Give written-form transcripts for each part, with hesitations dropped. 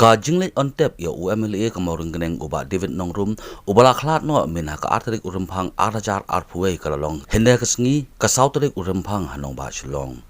Ka jingle on tep ya UMLA ka Mawryngkneng uba David Nongrum ubala khlat no min ha ka artarik urumphang arajar arpuei kalalong hende kasngi ka sautarik urumphang hanong ba chulong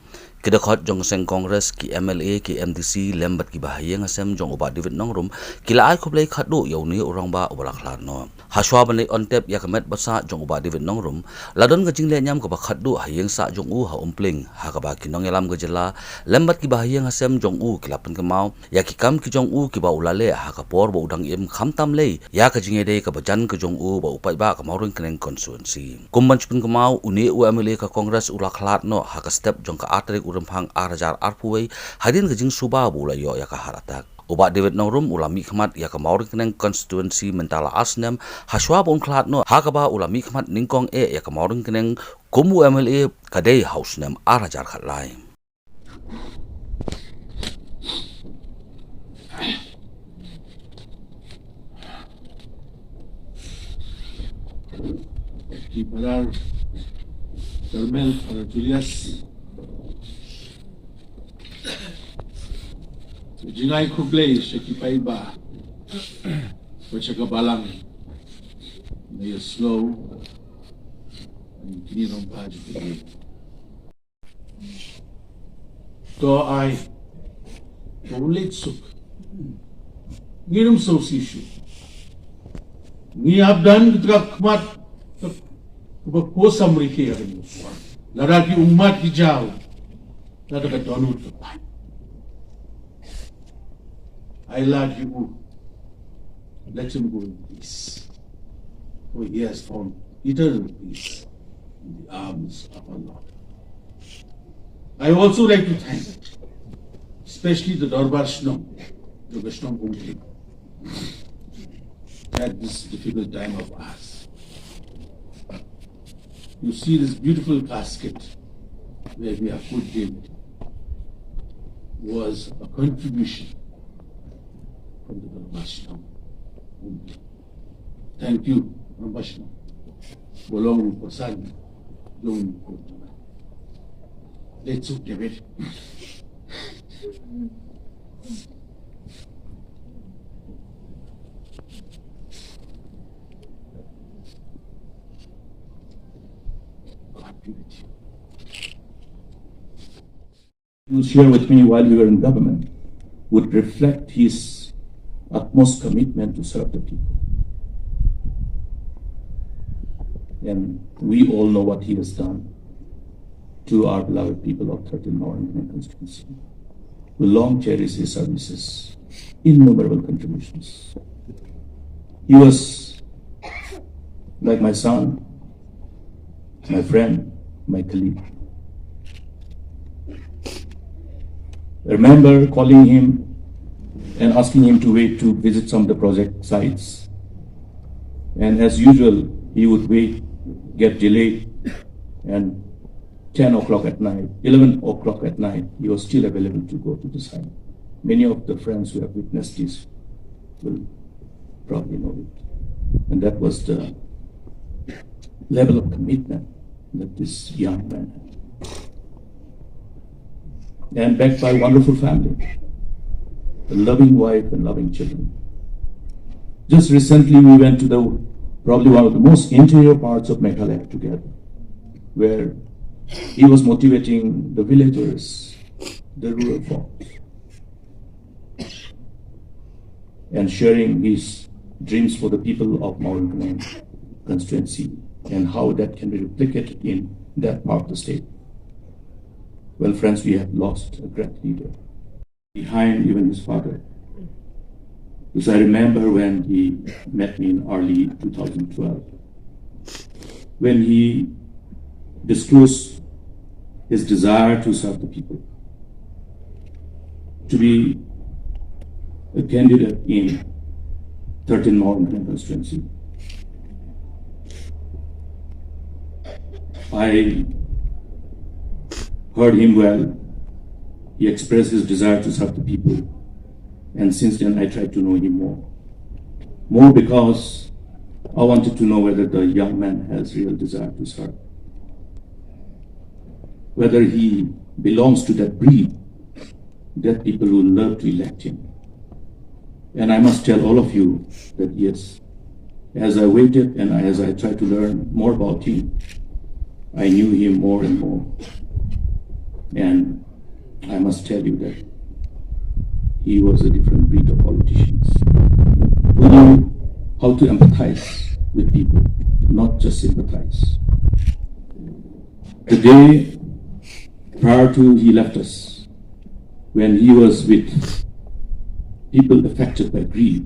Kidakhot jong seng Congress ki MLA ki MDC lembat ki bahayeng asem jong uba David Nongrum kila ai khoblei khadu yauni urang ba ubala khlat no haswa bane on tep ya kamet basa jong uba David Nongrum ladon ga jingle nyam ka ba khadu hayeng sa jong u ha umpling ha ka ba kinong elam ga jela lembat ki bahayeng asem jong u kilapan kemau ya ki kam ki jong u ki ba ulale ha ka por ba udang im kham tam le ya ka jinge de ka bajan ka jong u ba upai ba ka Mawryngkneng constituency kumban chpin kemau uni UMLA ka Congress ula khlat no ha ka step jong ka atrik urumphang arajar arpuei hadin gajing suba bula yo ya ka haratak uba David Nongrum ulami khmat ya ka Mawryngkneng constituency mentala asnem haswa bon khlat no ha ka ba ulami khmat ningkong ya ka Mawryngkneng kumu MLA kadei house nem arajar khatlai Para Carmel, para Julius, Jingay Kuglay, Shakipay ba, o Chakabalang, may slow, and Kininong Pajit. To ay, ulit suk, ngirum so sishu, ni abdan kitrak mat, Kubakosa mereka hari ini, laraki umat hijau, laraki donut tepat. I love you. Let him go in peace, for he has found eternal peace in the arms of Allah. I also like to thank, especially the Donburom, the Nongrum Mla, at this difficult time of ours. You see this beautiful casket where we have put David was a contribution from the Donburom. Thank you, Donburom. Bolong Posan, Long Kotana. Let's look David. He was here with me while we were in government would reflect his utmost commitment to serve the people. And we all know what he has done to our beloved people of 13 Mawryngkneng constituency. We long cherish his services, innumerable contributions. He was like my son, my friend, my colleague. I remember calling him and asking him to wait to visit some of the project sites. And as usual, he would wait, get delayed, and 10 o'clock at night, 11 o'clock at night, he was still available to go to the site. Many of the friends who have witnessed this will probably know it. And that was the level of commitment that this young man had. And backed by a wonderful family, a loving wife and loving children. Just recently we went to probably one of the most interior parts of Meghalaya together, where he was motivating the villagers, the rural folks, and sharing his dreams for the people of Mawryngkneng constituency and how that can be replicated in that part of the state. Well, friends, we have lost a great leader, behind even his father. Because I remember when he met me in early 2012, when he disclosed his desire to serve the people, to be a candidate in 13 Mawryngkneng constituency. I heard him well. He expressed his desire to serve the people. And since then, I tried to know him more. More because I wanted to know whether the young man has real desire to serve. Whether he belongs to that breed, that people will love to elect him. And I must tell all of you that yes, as I waited and as I tried to learn more about him, I knew him more and more. And I must tell you that he was a different breed of politicians who knew how to empathize with people, not just sympathize. The day prior to he left us, when he was with people affected by grief,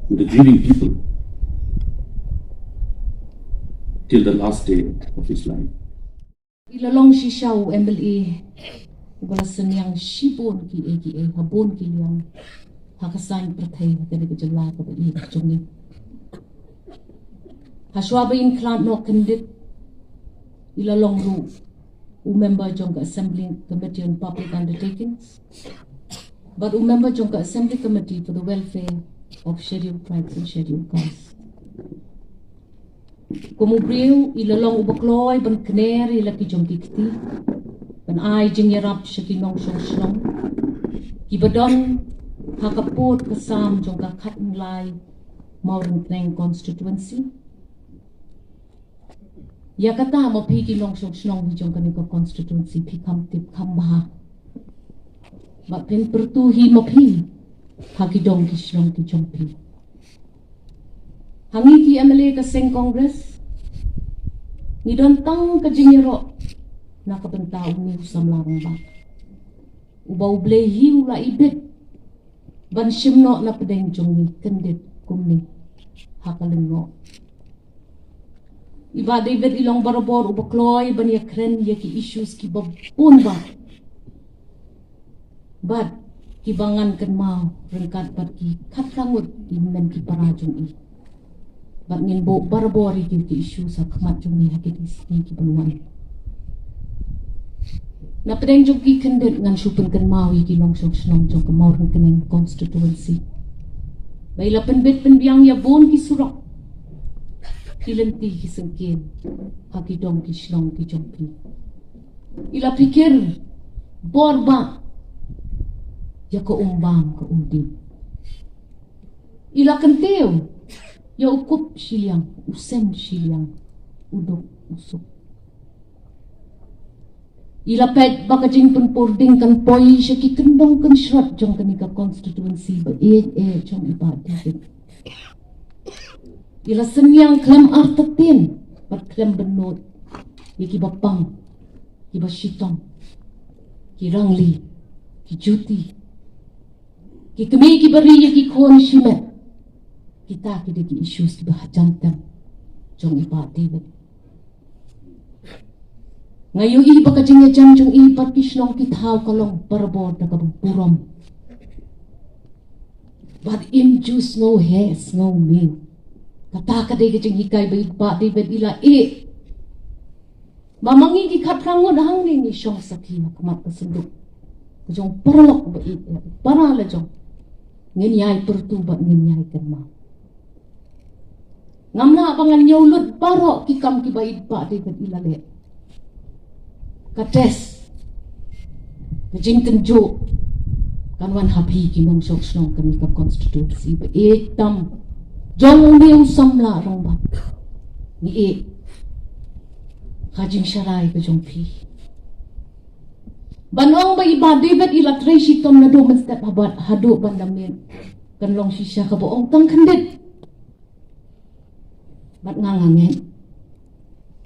with the grieving people, till the last day of his life. Ilalong si Xiao MLA wala sanyang shibon ki habon ki liang hakasan prathai hakane ke jalla ka ba chungi haswa ba in clan no candidate ilalong ru member jong assembly committee on public undertakings but member jong assembly committee for the welfare of scheduled tribes and scheduled castes. Kumubriu ilalong ubakloy ban kner ila ki jong kikti ban ai jing yarap shaki nong shong kibadon hakapot kasam jong ka khatn lai Mawryngkneng constituency yakata mo pi ki nong shong hi jong kaniko constituency pi kam tip kam ba ba pen pertu hi mo pi hakidong ki shlong ki jong pi hangi ki MLA ka seng Congress ni don tang ka jingero na kabantao ni usam larang ba ubaw ble hiu la ibet ban shimno na pedeng jong ni kendit kumni hakalingo iba David ilong barabor ubakloy ban yakren yaki issues ki babun ba bad kibangan kan mau rengkat bat ki katlangut di men ki parajong i bat ngin bo barabori ki issue sa khamat jong ni hakit isni ki bangan na pedeng jong ki kendet ngan supun kan mau ki nong song snong jong ka Mawryngkneng constituency baila penbet penbiang ya bon ki surok kilenti ki sengkin hakidong ki snong ki jong pi ila pikir borba ya ko umbang ko undi ila kenteu ya ukup siliang usen siliang udok usuk ila pet bakajing pun pording kan poi syaki kendong kan shrat jong kanika constituency ba jong ibadi ila senyang klem artatin pat klem benot yaki bapang ki basyitong ki rangli ki juti ki kemi ki bari yaki kon shimet kita ki issues ki bahajantan jong ibadi ngayon i bakajing jam jong i patisnong kithaw kalong barabor na kabumpurom but in juice no has no mean kata kadai kajing hikay ba David ila mamangi ki katrangon hang ni syong sakhi kamat pasunduk jong perlok ba parala jong ngin yai pertu ba ngin yai kenma ngamna pangan nyaulut barok ki kam ki bait ba David ila le kates kajing tenjo kanwan habi ki nong sok snong kani ka constituency ba tam jong ni usam la rong ba ni kajing sharai ka jong pi banong ba iba David ila Tracy tom na do man step habat hado bandamin kan long shisha ka boong tang kandit bat ngangangen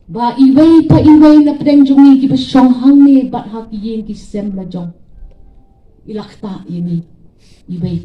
ba iway na pedeng jongi ki basyong hang ni bat haki yin ki sem la jong ilakta yini iway